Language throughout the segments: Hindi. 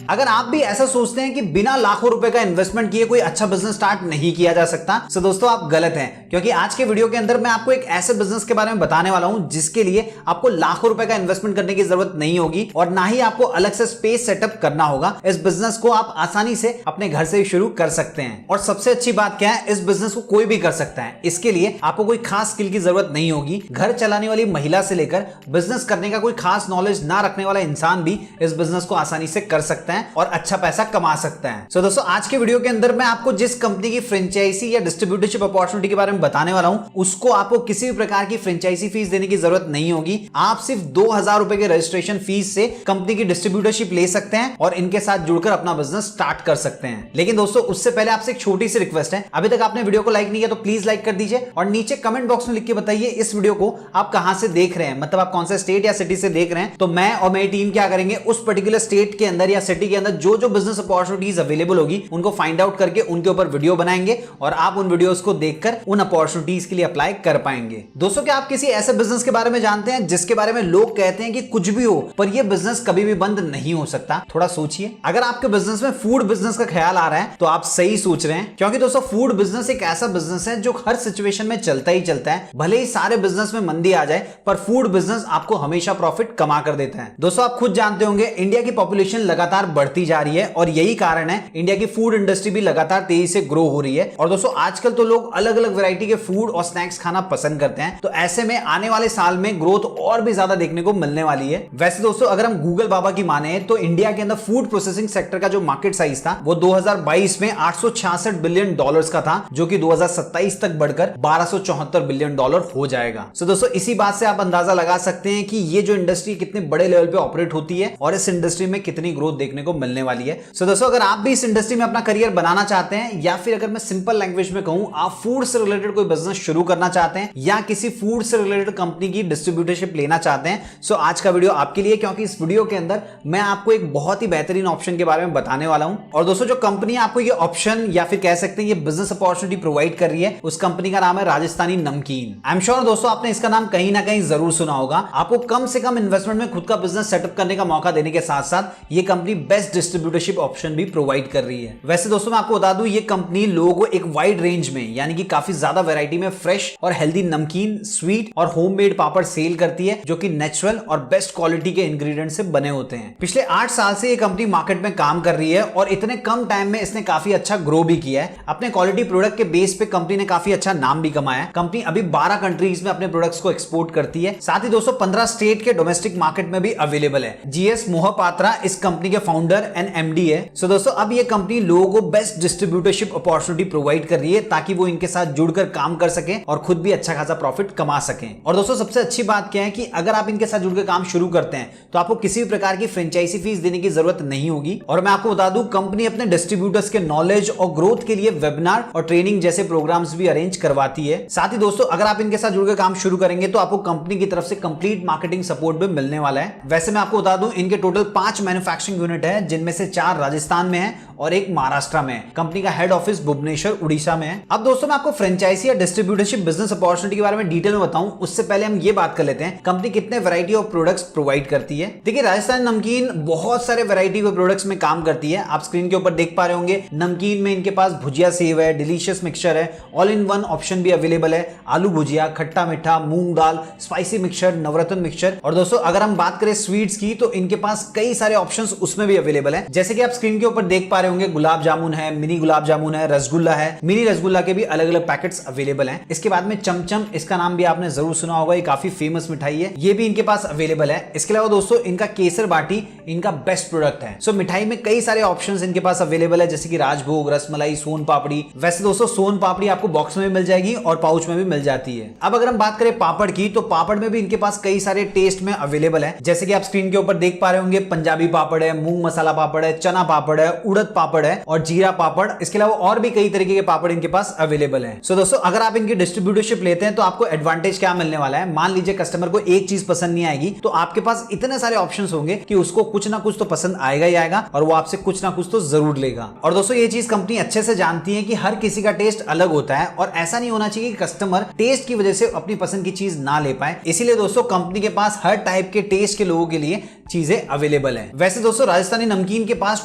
अगर आप भी ऐसा सोचते हैं कि बिना लाखों रुपए का इन्वेस्टमेंट किए कोई अच्छा बिजनेस स्टार्ट नहीं किया जा सकता, तो दोस्तों आप गलत हैं, क्योंकि आज के वीडियो के अंदर मैं आपको एक ऐसे बिजनेस के बारे में बताने वाला हूं जिसके लिए आपको लाखों रुपए का इन्वेस्टमेंट करने की जरूरत नहीं होगी और ना ही आपको अलग से स्पेस सेटअप करना होगा। इस बिजनेस को आप आसानी से अपने घर से शुरू कर सकते हैं और सबसे अच्छी बात क्या है, इस बिजनेस को कोई भी कर सकता है। इसके लिए आपको कोई खास स्किल की जरूरत नहीं होगी। घर चलाने वाली महिला से लेकर बिजनेस करने का कोई खास नॉलेज ना रखने वाला इंसान भी इस बिजनेस को आसानी से कर सकता है और अच्छा पैसा कमा सकता है। सो दोस्तों आज के वीडियो के अंदर मैं आपको जिस कंपनी की फ्रेंचाइजी या डिस्ट्रीब्यूटरशिप अपॉर्चुनिटी के बारे में बताने वाला हूं, उसको आपको किसी भी प्रकार की फ्रेंचाइजी फीस देने की जरूरत नहीं होगी। आप सिर्फ 2000 रुपए के रजिस्ट्रेशन फीस से कंपनी की डिस्ट्रीब्यूटरशिप ले सकते हैं और इनके साथ जुड़कर अपना बिजनेस स्टार्ट कर सकते हैं। लेकिन दोस्तों उससे पहले आपसे एक छोटी सी रिक्वेस्ट है, अभी तक आपने वीडियो को लाइक नहीं किया तो प्लीज लाइक कर दीजिए और नीचे कमेंट बॉक्स में लिख के बताइए इस वीडियो को आप कहां से देख रहे हैं, मतलब आप कौन सा स्टेट या सिटी से देख रहे हैं। तो मैं और मेरी टीम क्या करेंगे, उस पर्टिकुलर स्टेट के अंदर या सिटी के अंदर जो जो बिजनेस अपॉर्चुनिटीज अवेलेबल होगी उनको फाइंड आउट करके उनके ऊपर वीडियो बनाएंगे और आप उन वीडियोस को देखकर उन अपॉर्चुनिटीज के लिए अप्लाई कर पाएंगे। दोस्तों क्या आप किसी ऐसे बिजनेस के बारे में जानते हैं जिसके बारे में लोग कहते हैं कि कुछ भी हो पर यह बिजनेस कभी भी बंद नहीं हो सकता? थोड़ा सोचिए। अगर आपके बिजनेस में फूड बिजनेस का ख्याल आ रहा है तो आप सही सोच रहे हैं, क्योंकि दोस्तों फूड बिजनेस एक ऐसा बिजनेस है जो हर सिचुएशन में चलता ही चलता है। भले ही सारे बिजनेस में मंदी आ जाए पर फूड बिजनेस आपको हमेशा प्रॉफिट कमा कर देता है। दोस्तों आप खुद जानते होंगे इंडिया की पॉपुलेशन लगातार बढ़ती जा रही है और यही कारण है इंडिया की फूड इंडस्ट्री भी लगातार तेजी से ग्रो हो रही है। और दोस्तों आजकल तो लोग अलग अलग वैरायटी के फूड और स्नैक्स खाना पसंद करते हैं, तो ऐसे में आने वाले साल में ग्रोथ और भी ज्यादा देखने को मिलने वाली है। वैसे दोस्तों अगर हम गूगल बाबा की माने तो इंडिया के अंदर फूड प्रोसेसिंग सेक्टर का जो मार्केट साइज था वो 2022 में 866 बिलियन डॉलर्स का था, जो कि 2027 तक बढ़कर 1274 बिलियन डॉलर हो जाएगा। सो दोस्तों इसी बात से आप अंदाजा लगा सकते हैं कि ये जो इंडस्ट्री कितने बड़े लेवल पे ऑपरेट होती है और इस इंडस्ट्री में कितनी ग्रोथ देखने को मिलने वाली है। सो दोस्तों अगर आप भी इस इंडस्ट्री में अपना करियर बनाना चाहते हैं या फिर अगर मैं सिंपल लैंग्वेज में कहूं आप फूड से रिलेटेड कोई बिजनेस शुरू करना चाहते हैं या किसी फूड से रिलेटेड कंपनी की डिस्ट्रीब्यूटरशिप लेना चाहते हैं, सो आज का वीडियो आपके लिए, क्योंकि इस वीडियो के अंदर मैं आपको एक बहुत ही बेहतरीन ऑप्शन के बारे में बताने वाला हूं। और दोस्तों जो कंपनी आपको ये ऑप्शन या फिर कह सकते हैं ये बिजनेस अपॉर्चुनिटी प्रोवाइड कर रही है, उस कंपनी का नाम है राजस्थानी नमकीन। आई एम श्योर दोस्तों आपने इसका नाम कहीं ना कहीं जरूर सुना होगा। आपको कम से कम इन्वेस्टमेंट में खुद का बिजनेस सेटअप करने का मौका देने के साथ साथ ये कंपनी बेस्ट डिस्ट्रीब्यूटरशिप ऑप्शन भी प्रोवाइड कर रही है। वैसे दोस्तों मैं आपको बता दूं ये कंपनी लोगों को एक वाइड रेंज में यानी कि काफी ज्यादा वैरायटी में फ्रेश और हेल्दी नमकीन, स्वीट और होममेड पापड़ सेल करती है, जो कि नेचुरल और बेस्ट क्वालिटी के इंग्रेडिएंट से बने होते हैं। पिछले 8 साल से ये कंपनी मार्केट में काम कर रही है और इतने कम टाइम में इसने काफी अच्छा ग्रो भी किया है। अपने क्वालिटी प्रोडक्ट के बेस पे कंपनी ने काफी अच्छा नाम भी कमाया है। कंपनी अभी 12 कंट्रीज में अपने प्रोडक्ट्स को एक्सपोर्ट करती है, साथ ही दोस्तों 15 स्टेट के डोमेस्टिक मार्केट में भी अवेलेबल है। जीएस मोहपात्रा इस कंपनी के फाउंडर एंड एमडी है। सो दोस्तों अब ये कंपनी लोगों को बेस्ट डिस्ट्रीब्यूटरशिप अपॉर्चुनिटी प्रोवाइड कर रही है ताकि वो इनके साथ जुड़कर काम कर सके और खुद भी अच्छा खासा प्रॉफिट कमा सकें। और दोस्तों सबसे अच्छी बात क्या है कि अगर आप इनके साथ जुड़कर काम शुरू करते हैं तो आपको किसी भी प्रकार की फ्रेंचाइजी फीस देने की जरूरत नहीं होगी। और मैं आपको बता दूं कंपनी अपने डिस्ट्रीब्यूटर्स के नॉलेज और ग्रोथ के लिए वेबिनार और ट्रेनिंग जैसे प्रोग्राम्स भी अरेंज करवाती है। साथ ही दोस्तों अगर आप इनके साथ जुड़कर काम शुरू करेंगे तो आपको कंपनी की तरफ से कंप्लीट मार्केटिंग सपोर्ट भी मिलने वाला है। वैसे मैं आपको बता दूं इनके टोटल 5 मैन्युफैक्चरिंग यूनिट है, जिनमें से 4 राजस्थान में है और एक महाराष्ट्र में है। कंपनी का हेड ऑफिस भुवनेश्वर उड़ीसा में है। अब दोस्तों मैं आपको फ्रेंचाइजी या डिस्ट्रीब्यूटरशिप बिजनेस अपॉर्चुनिटी के बारे में डिटेल में बताऊं उससे पहले हम ये बात कर लेते हैं कंपनी कितने वैरायटी ऑफ प्रोडक्ट्स प्रोवाइड करती है। देखिए राजस्थान नमकीन बहुत सारे वैरायटी के प्रोडक्ट्स में काम करती है। आप स्क्रीन के ऊपर देख पा रहे होंगे नमकीन में इनके पास भुजिया सेव है, डिलीशियस मिक्सचर है, ऑल इन वन ऑप्शन भी अवेलेबल है, आलू भुजिया, खट्टा मीठा, मूंग दाल, स्पाइसी मिक्सचर, नवरत्न मिक्सचर। और दोस्तों अगर हम बात करें स्वीट्स की तो इनके पास कई सारे ऑप्शंस उसमें भी अवेलेबल है। जैसे कि आप स्क्रीन के ऊपर देख पा रहे होंगे गुलाब जामुन है, मिनी गुलाब जामुन है, रसगुल्ला है, मिनी रसगुल्ला के भी अलग अलग पैकेट्स अवेलेबल हैं। इसके बाद में चमचम, इसका नाम भी आपने जरूर सुना होगा, ये काफी फेमस मिठाई है, ये भी इनके पास अवेलेबल है। इसके अलावा दोस्तों इनका केसर बाटी इनका बेस्ट प्रोडक्ट है। सो मिठाई में कई सारे ऑप्शंस इनके पास अवेलेबल है, जैसे कि राजभोग, रसमलाई, सोन पापड़ी। वैसे दोस्तों सोन पापड़ी आपको बॉक्स में भी मिल जाएगी और पाउच में भी मिल जाती है। अब अगर हम बात करें पापड़ की तो पापड़ में भी इनके पास कई सारे टेस्ट में अवेलेबल है, जैसे कि आप स्क्रीन के ऊपर देख पा रहे होंगे पंजाबी पापड़ है, मूंग मसाला पापड़ है, चना पापड़ है, उड़द पापड़ है और जीरा पापड़, इसके अलावा और भी कई तरीके के पापड़ इनके पास अवेलेबल है। सो दोस्तों अगर आप इनकी डिस्ट्रीब्यूटरशिप लेते हैं तो आपको एडवांटेज क्या मिलने वाला है, मान लीजिए कस्टमर को एक चीज पसंद नहीं आएगी तो आपके पास इतने सारे ऑप्शंस होंगे कि उसको कुछ ना कुछ तो पसंद आएगा ही आएगा और वो आपसे कुछ ना कुछ तो जरूर लेगा। और दोस्तों ये चीज कंपनी अच्छे से जानती है कि हर किसी का टेस्ट अलग होता है और ऐसा नहीं होना चाहिए कि कस्टमर टेस्ट की वजह से अपनी पसंद की चीज ना ले पाए। इसीलिए दोस्तों कंपनी के पास हर टाइप के टेस्ट के लोगों के लिए चीजें अवेलेबल है। वैसे दोस्तों राजस्थानी नमकीन के पास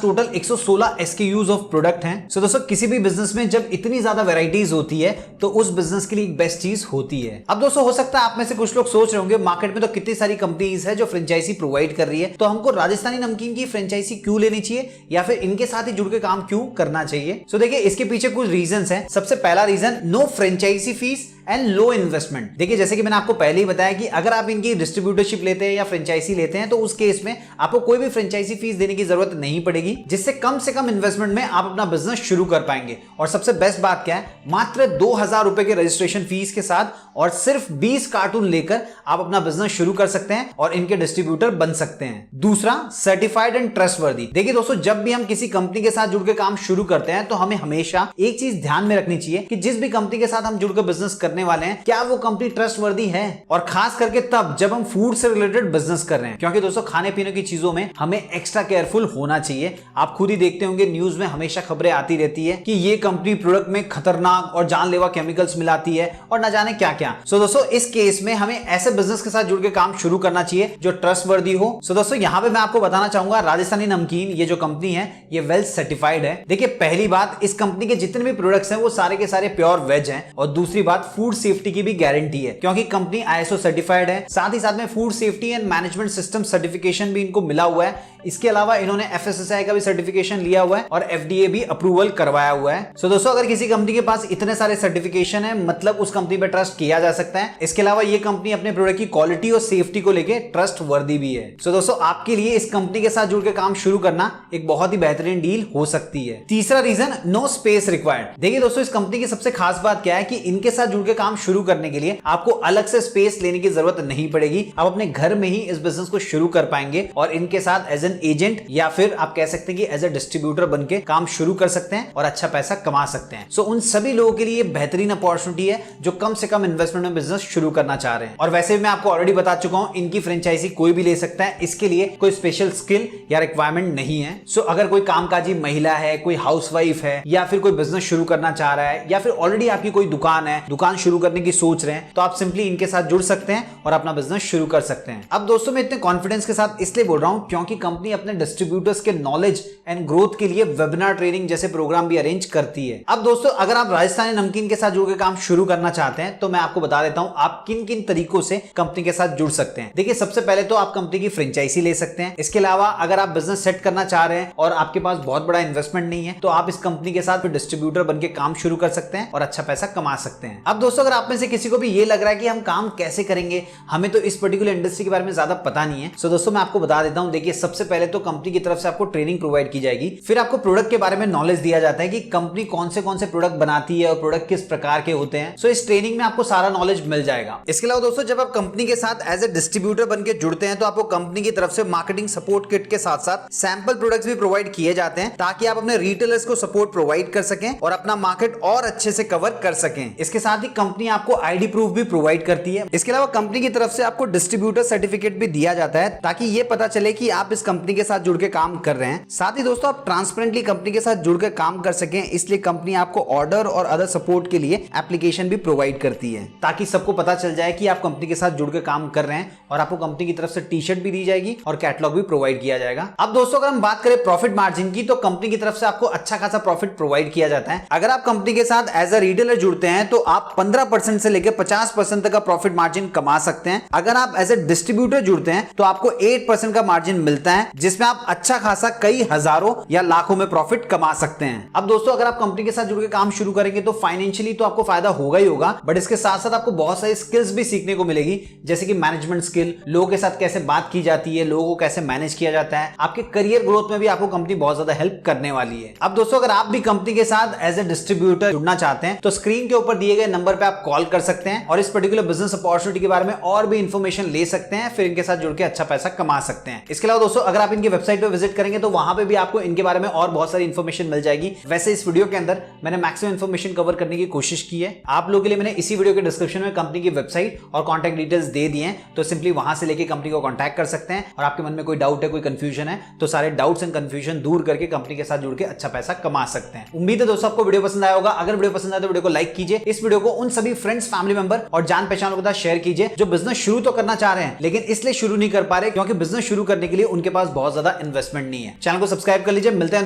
टोटल 116 SKUs ऑफ प्रोडक्ट हैं। सो दोस्तों किसी भी बिजनेस में जब इतनी ज्यादा वैरायटीज होती है तो उस बिजनेस के लिए एक बेस्ट चीज होती है। अब दोस्तों हो सकता है आप में से कुछ लोग सोच रहे होंगे मार्केट में तो कितनी सारी कंपनीज है जो फ्रेंचाइजी प्रोवाइड कर रही है, तो हमको राजस्थानी नमकीन की फ्रेंचाइजी क्यों लेनी चाहिए या फिर इनके साथ ही जुड़ के काम क्यों करना चाहिए। सो देखिए इसके पीछे कुछ रीजंस हैं। सबसे पहला reason, no franchise fee and low investment. देखिए जैसे कि मैंने आपको पहले ही बताया कि अगर आप इनकी डिस्ट्रीब्यूटरशिप लेते हैं या फ्रेंचाइजी लेते हैं तो उस केस में आपको कोई भी फ्रेंचाइजी फीस देने की जरूरत नहीं पड़ेगी, जिससे कम से कम इन्वेस्टमेंट में आप अपना बिजनेस शुरू कर पाएंगे। और सबसे बेस्ट बात क्या है, मात्र 2000 रुपए के रजिस्ट्रेशन फीस के साथ और सिर्फ 20 कार्टून लेकर आप अपना बिजनेस शुरू कर सकते हैं और इनके डिस्ट्रीब्यूटर बन सकते हैं। दूसरा, सर्टिफाइड एंड ट्रस्टवर्दी। देखिए दोस्तों जब भी हम किसी कंपनी के साथ जुड़ के काम शुरू करते हैं तो हमें हमेशा एक चीज ध्यान में रखनी चाहिए कि जिस भी कंपनी के साथ हम जुड़कर बिजनेस करने वाले हैं क्या वो कंपनी ट्रस्टवर्दी है, और खास करके तब जब हम फूड से रिलेटेड बिजनेस कर रहे हैं, क्योंकि दोस्तों खाने पीने की चीजों में हमें एक्स्ट्रा केयरफुल होना चाहिए। आप खुद ही देखते होंगे न्यूज में हमेशा खबरें आती रहती है कि ये कंपनी प्रोडक्ट में खतरनाक और जानलेवा केमिकल्स मिलाती है और न जाने क्या क्या। सो दोस्तों इस केस में हमें ऐसे बिजनेस के साथ जुड़ के काम शुरू करना चाहिए जो ट्रस्टवर्दी हो। सो दोस्तों यहाँ पे मैं आपको बताना चाहूंगा राजस्थानी नमकीन ये जो कंपनी है ये वेल सर्टिफाइड है। देखिए पहली बात, इस कंपनी के जितने भी प्रोडक्ट्स हैं वो सारे के सारे प्योर वेज हैं, और दूसरी बात फूड सेफ्टी की भी गारंटी है क्योंकि कंपनी ISO सर्टिफाइड है। साथ ही साथ में food safety and management system certification भी इनको मिला हुआ है। इसके अलावा इन्होंने FSSAI का भी सर्टिफिकेशन लिया हुआ है और FDA भी अप्रूवल करवाया हुआ है। सो दोस्तों अगर किसी कंपनी के पास इतने सारे सर्टिफिकेशन है मतलब उस कंपनी पे ट्रस्ट किया जा सकता है। इसके अलावा ये कंपनी अपने प्रोडक्ट की क्वालिटी और सेफ्टी को लेके ट्रस्ट वर्दी भी है। सो दोस्तों आपके लिए इस कंपनी के साथ जुड़ के काम शुरू करना एक बहुत ही बेहतरीन डील हो सकती है। तीसरा रीजन, नो स्पेस रिक्वायर्ड। देखिए दोस्तों इस कंपनी की सबसे खास बात क्या है कि इनके साथ जुड़ के काम शुरू करने के लिए आपको अलग से स्पेस लेने की जरूरत नहीं पड़ेगी। आप अपने घर में ही इस बिजनेस को शुरू कर पाएंगे और इनके साथ एज एन एजेंट या फिर आप कह सकते हैं कि एज ए डिस्ट्रीब्यूटर बनके काम शुरू कर सकते हैं और अच्छा पैसा कमा सकते हैं। सो उन सभी लोगों के लिए बेहतरीन अपॉर्चुनिटी है जो कम से कम इन्वेस्टमेंट में बिजनेस शुरू करना चाह रहे हैं। और वैसे भी मैं आपको ऑलरेडी बता चुका हूं इनकी फ्रेंचाइजी कोई भी ले सकता है, इसके लिए कोई स्पेशल स्किल या रिक्वायरमेंट नहीं है। सो अगर कोई कामकाजी महिला है, कोई हाउसवाइफ है या फिर कोई बिजनेस शुरू करना चाह रहा है या फिर ऑलरेडी आपकी कोई दुकान है, दुकान शुरू करने की सोच रहे हैं, तो आप सिंपली इनके साथ जुड़ सकते हैं और अपना बिजनेस शुरू कर सकते हैं। अब दोस्तों मैं इतने कॉन्फिडेंस के साथ इसलिए बोल रहा हूं क्योंकि कंपनी अपने डिस्ट्रीब्यूटर्स के नॉलेज एंड ग्रोथ के लिए वेबिनार ट्रेनिंग जैसे प्रोग्राम भी अरेंज करती है। अब दोस्तों अगर आप राजस्थानी नमकीन के साथ जुड़ के काम शुरू करना चाहते हैं तो मैं आपको बता देता हूं आप किन किन तरीकों से कंपनी के साथ जुड़ सकते हैं। देखिए सबसे पहले तो आप कंपनी की फ्रेंचाइजी ले सकते हैं। इसके अलावा अगर आप बिजनेस सेट करना चाह रहे हैं और आपके पास बहुत बड़ा इन्वेस्टमेंट नहीं है तो आप इस कंपनी के साथ डिस्ट्रीब्यूटर बनके काम शुरू कर सकते हैं और अच्छा पैसा कमा सकते हैं। अब दोस्तों अगर आप में से किसी को भी ये लग रहा है कि हम काम कैसे करेंगे, हमें तो इस पर्टिकुलर इंडस्ट्री के बारे में ज्यादा पता नहीं है, सो दोस्तों मैं आपको बता देता हूं। देखिए सबसे पहले तो कंपनी की तरफ से आपको ट्रेनिंग प्रोवाइड की जाएगी, फिर आपको प्रोडक्ट के बारे में नॉलेज दिया जाता है कि कंपनी कौन से प्रोडक्ट बनाती है और प्रोडक्ट किस प्रकार के होते हैं। सो इस ट्रेनिंग में आपको सारा नॉलेज मिल जाएगा। इसके अलावा दोस्तों जब आप कंपनी के साथ एज ए डिस्ट्रीब्यूटर बनके जुड़ते हैं तो आपको कंपनी की तरफ से मार्केटिंग सपोर्ट किट के साथ साथ सैंपल प्रोडक्ट्स भी प्रोवाइड किए जाते हैं ताकि आप अपने रिटेलर्स को सपोर्ट प्रोवाइड कर सकें और अपना मार्केट और अच्छे से कवर कर सकें। इसके साथ ही कंपनी आपको ID प्रूफ भी प्रोवाइड करती है। इसके अलावा कंपनी की तरफ से आपको डिस्ट्रीब्यूटर सर्टिफिकेट भी दिया जाता है ताकि ये पता चले कि आप इस कंपनी के साथ जुड़ के काम कर रहे हैं। साथ ही दोस्तों आप ट्रांसपेरेंटली कंपनी के साथ जुड़कर काम कर सकें, इसलिए कंपनी आपको ऑर्डर और अदर सपोर्ट के लिए एप्लीकेशन भी प्रोवाइड करती है ताकि सबको पता चल जाए कि आप कंपनी के साथ जुड़कर काम कर रहे हैं। और आपको कंपनी की तरफ से टी-शर्ट भी दी जाएगी और कैटलॉग भी प्रोवाइड किया जाएगा। अब दोस्तों अगर हम बात करें प्रॉफिट मार्जिन की तो कंपनी की तरफ से आपको अच्छा खासा प्रॉफिट प्रोवाइड किया जाता है। अगर आप कंपनी के साथ एज अ रिटेलर जुड़ते हैं तो आप 15% से लेकर 50% तक का प्रॉफिट मार्जिन कमा सकते हैं। अगर आप एज ए डिस्ट्रीब्यूटर जुड़ते हैं तो आपको 8% का मार्जिन मिलता है जिसमें आप अच्छा खासा कई हजारों या लाखों में प्रॉफिट कमा सकते हैं। अब दोस्तों अगर आप कंपनी के साथ जुड़ के काम शुरू करेंगे तो फाइनेंशियली तो आपको फायदा होगा ही होगा, बट इसके साथ साथ आपको बहुत सारी स्किल्स भी सीखने को मिलेगी, जैसे कि मैनेजमेंट स्किल, लोगों के साथ कैसे बात की जाती है, लोगों को कैसे मैनेज किया जाता है। आपके करियर ग्रोथ में भी आपको कंपनी बहुत ज्यादा हेल्प करने वाली है। अब दोस्तों अगर आप भी कंपनी के साथ एज ए डिस्ट्रीब्यूटर जुड़ना चाहते हैं तो स्क्रीन के ऊपर दिए गए नंबर पे आप कॉल कर सकते हैं और इस पर्टिकुलर बिजनेस अपॉर्चुनिटी के बारे में और भी इंफॉर्मेशन ले सकते हैं, फिर इनके साथ जुड़ के अच्छा पैसा कमा सकते हैं। इसके अलावा दोस्तों अगर अगर आप इनकी वेबसाइट पे विजिट करेंगे तो वहां पे भी आपको इनके बारे में और बहुत सारी इन्फॉर्मेशन मिल जाएगी। वैसे इस वीडियो के अंदर मैंने मैक्सिमम इन्फॉर्मेशन कवर करने की कोशिश की है। आप लोगों के लिए मैंने इसी वीडियो के डिस्क्रिप्शन में कंपनी की वेबसाइट और कॉन्टैक्ट डिटेल्स दे दिए हैं, तो सिंपली वहां से लेके कंपनी को कॉन्टैक्ट कर सकते हैं। और आपके मन में कोई डाउट है, कोई कंफ्यूजन है, तो सारे डाउट्स एंड कंफ्यूजन दूर करके कंपनी के साथ जुड़ के अच्छा पैसा कमा सकते हैं। उम्मीद है दोस्तों आपको वीडियो पसंद आया होगा। अगर वीडियो पसंद आया तो वीडियो को लाइक कीजिए, इस वीडियो को उन सभी फ्रेंड्स, फैमिली मेंबर और जान पहचान के साथ शेयर कीजिए जो बिजनेस शुरू तो करना चाह रहे हैं लेकिन इसलिए शुरू नहीं कर पा रहे क्योंकि बिजनेस शुरू करने के लिए उनके पास बहुत ज्यादा इन्वेस्टमेंट नहीं है। चैनल को सब्सक्राइब कर लीजिए। मिलते हैं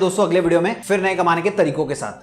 दोस्तों अगले वीडियो में फिर नए कमाने के तरीकों के साथ।